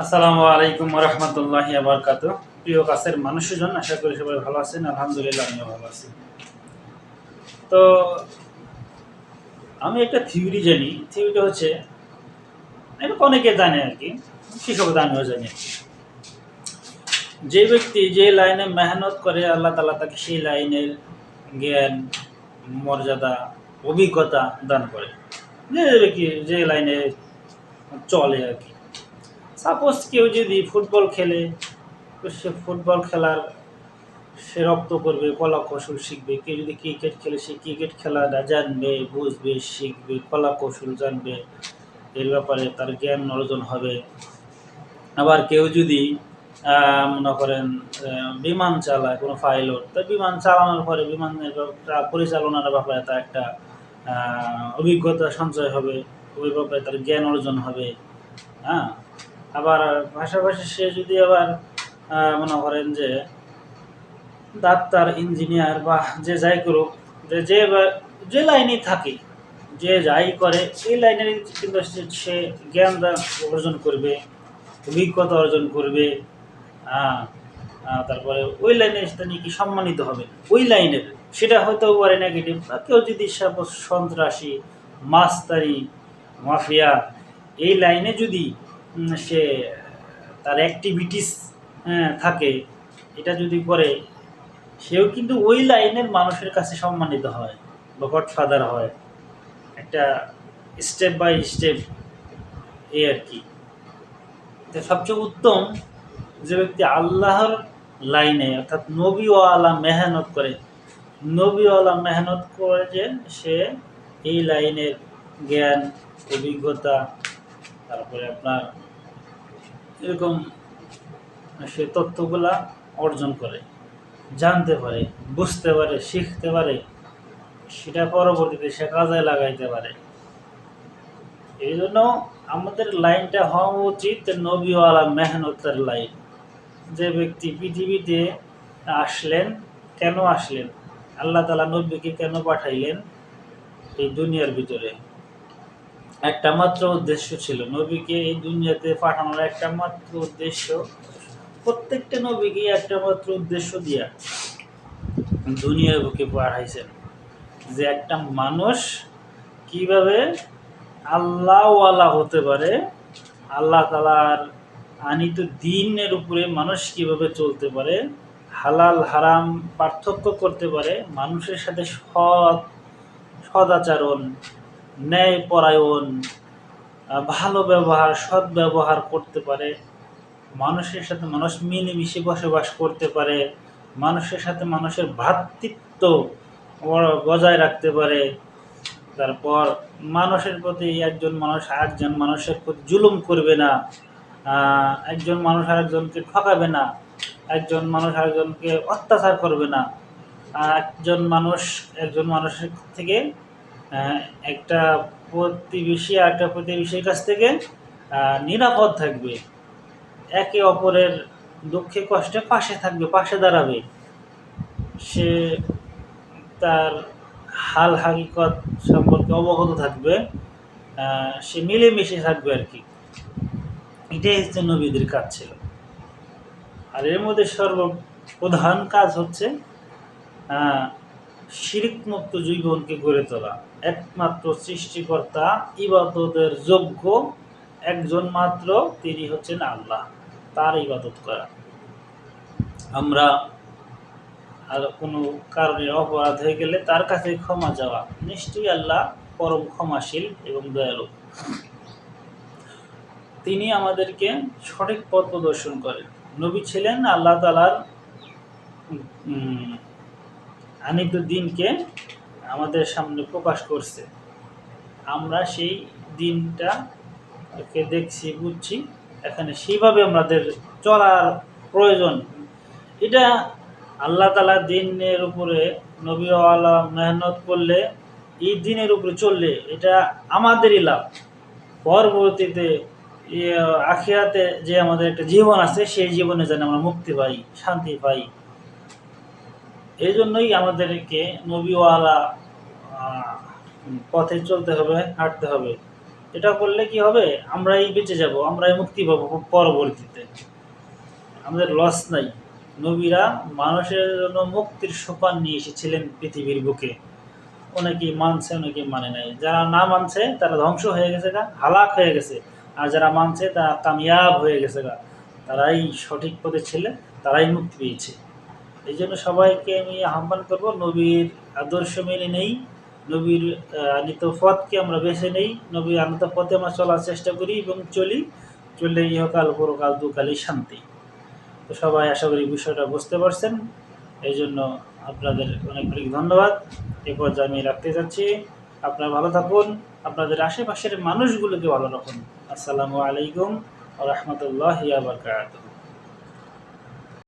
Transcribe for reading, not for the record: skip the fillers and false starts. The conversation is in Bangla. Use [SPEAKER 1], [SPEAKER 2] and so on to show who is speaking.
[SPEAKER 1] আসসালামু আলাইকুম রহমতুল্লাহি বারাকাতুহু। প্রিয় কাছের মানুষের জন্য আশা করি সবাই ভালো আছেন। আলহামদুলিল্লাহ আমিও ভালো আছি। তো আমি একটা থিওরি জানি। থিওরিটা হচ্ছে, এটা অনেকে জানে আর কি, সেসব আমিও জানি আর কি। যে ব্যক্তি যে লাইনে মেহনত করে আল্লাহ তাআলা তাকে সেই লাইনের জ্ঞান, মর্যাদা, অভিজ্ঞতা দান করে। যে ব্যক্তি যে লাইনে চলে আর কি। সাপোজ কেউ যদি ফুটবল খেলে, তো সে ফুটবল খেলার সে রপ্ত করবে, কলা কৌশল শিখবে। কেউ যদি ক্রিকেট খেলে, সে ক্রিকেট খেলাটা জানবে, বুঝবে, শিখবে, কলা কৌশল জানবে, এর ব্যাপারে তার জ্ঞান অর্জন হবে। আবার কেউ যদি মনে করেন বিমান চালায়, কোনো পাইলট, তো বিমান চালানোর পরে বিমানের পরিচালনার ব্যাপারে তার একটা অভিজ্ঞতা সঞ্চয় হবে, ওই ব্যাপারে তার জ্ঞান অর্জন হবে। হ্যাঁ, আবার পাশাপাশি সে যদি আবার মনে করেন যে ডাক্তার, ইঞ্জিনিয়ার বা যে যাই করুক, যে লাইনে থাকে, যে যাই করে, এই লাইনের কিন্তু সে জ্ঞান অর্জন করবে, অভিজ্ঞতা অর্জন করবে। তারপরে ওই লাইনে তিনি কি সম্মানিত হবে ওই লাইনের। সেটা হয়তো পারে নেগেটিভ, বা কেউ যদি সন্ত্রাসী, মাস্তারি, মাফিয়া, এই লাইনে যদি সে তার অ্যাক্টিভিটিস থাকে, এটা যদি করে, সেও কিন্তু ওই লাইনের মানুষের কাছে সম্মানিত হয় বা গডফাদার হয়। একটা স্টেপ বাই স্টেপ এই আর কি। তো সবচেয়ে উত্তম যে ব্যক্তি আল্লাহর লাইনে অর্থাৎ নবীওয়ালা মেহনত করে, নবীওয়ালা মেহনত করে, যে সে এই লাইনের জ্ঞান, অভিজ্ঞতা, তারপরে আপনার এরকম সে তথ্যগুলা অর্জন করে, জানতে পারে, বুঝতে পারে, শিখতে পারে, সেটা পরবর্তীতে সে কাজে লাগাইতে পারে। এই জন্য আমাদের লাইনটা হওয়া উচিত নবীওয়ালা মেহনতের লাইন। যে ব্যক্তি পৃথিবীতে আসলেন, কেন আসলেন, আল্লাহ তাআলা নবীকে কেন পাঠাইলেন এই দুনিয়ার ভিতরে, একটা মাত্র উদ্দেশ্য ছিল। নবীকে এই দুনিয়াতে পাঠানোর একটা মাত্র উদ্দেশ্য, প্রত্যেকটা নবীকে একটা মাত্র উদ্দেশ্য দিয়া দুনিয়ার বুকে পাঠাইছেন, যে একটা মানুষ কিভাবে আল্লাহওয়ালা হতে পারে, আল্লাহ তাআলার আনিত দ্বীনের উপরে মানুষ কিভাবে চলতে পারে, হালাল হারাম পার্থক্য করতে পারে, মানুষের সাথে সদাচরণ, ন্যায়পরায়ণ, ভালো ব্যবহার, সৎ ব্যবহার করতে পারে, মানুষের সাথে মানুষ মিলেমিশে বসবাস করতে পারে, মানুষের সাথে মানুষের ভ্রাতৃত্ব বজায় রাখতে পারে। তারপর মানুষের প্রতি একজন মানুষ আরেকজন মানুষের প্রতি জুলুম করবে না, একজন মানুষ আরেকজনকে ঠকাবে না, একজন মানুষ আরেকজনকে অত্যাচার করবে না, একজন মানুষের থেকে একটা প্রতিবেশী আরেকটা প্রতিবেশীর কাছ থেকে নিরাপদ থাকবে, একে অপরের দুঃখে কষ্টে পাশে থাকবে, পাশে দাঁড়াবে, সে তার হাল হাকিকত সম্পর্কে অবগত থাকবে, সে মিলেমিশে থাকবে আর কি। এটাই হচ্ছে নবীদের কাজ ছিল। আর এর মধ্যে সর্বপ্রধান কাজ হচ্ছে শিরক মুক্ত জীবনকে গড়ে তোলা। একমাত্র সৃষ্টিকর্তা, ইবাদতের যোগ্য একজন মাত্র, তিনি হচ্ছেন আল্লাহ, তার ইবাদত করা। আমরা আর কোনো কারণে অপরাধ হয়ে গেলে তার কাছে ক্ষমা চাওয়া। নিশ্চয়ই আল্লাহ পরম ক্ষমাশীল এবং দয়ালু। তিনি আমাদেরকে সঠিক পথ প্রদর্শন করেন। নবী ছিলেন আল্লাহ তাআলার আনিত দিনকে আমাদের সামনে প্রকাশ করছে। আমরা সেই দিনটাকে দেখছি, বুঝছি, এখানে সেইভাবে আমাদের চলার প্রয়োজন। এটা আল্লাহ তাআলা দিনের উপরে নবীওয়ালা মেহনত করলে, এই দিনের উপরে চললে, এটা আমাদেরই লাভ। পরবর্তীতে আখিরাতে যে আমাদের একটা জীবন আছে, সেই জীবনে যেন আমরা মুক্তি পাই, শান্তি পাই। এই জন্যই আমাদেরকে নবীওয়ালা পথে চলতে হবে, হাঁটতে হবে। এটা করলে কি হবে, আমরাই বেঁচে যাব, আমরাই মুক্তি পাবো পরবর্তীতে, আমাদের লস নাই। নবীরা মানুষের জন্য মুক্তির সোপান নিয়ে এসেছিলেন পৃথিবীর বুকে। অনেকেই মানছে, অনেকেই মানে নাই। যারা না মানছে তারা ধ্বংস হয়ে গেছে গা, হালাক হয়ে গেছে। আর যারা মানছে তারা কামিয়াব হয়ে গেছে গা, তারাই সঠিক পথে ছিল, তারাই মুক্তি পেয়েছে। এই জন্য সবাইকে আমি আহ্বান করব, নবীর আদর্শ মেনে নেই, নবীর আনিত পথকে আমরা বেছে নেই, নবীর আনিত পথে আমরা চলার চেষ্টা করি এবং চললে ইহকাল পরকাল দুকালই শান্তি। তো সবাই আশা করি বিষয়টা বুঝতে পারছেন। এই জন্য আপনাদের অনেক অনেক ধন্যবাদ। এ পর্যায়ে আমি রাখতে যাচ্ছি। আপনারা ভালো থাকুন, আপনাদের আশেপাশের মানুষগুলোকে ভালো রাখুন। আসসালামু আলাইকুম ওয়া রাহমাতুল্লাহি ওয়া বারাকাতুহু।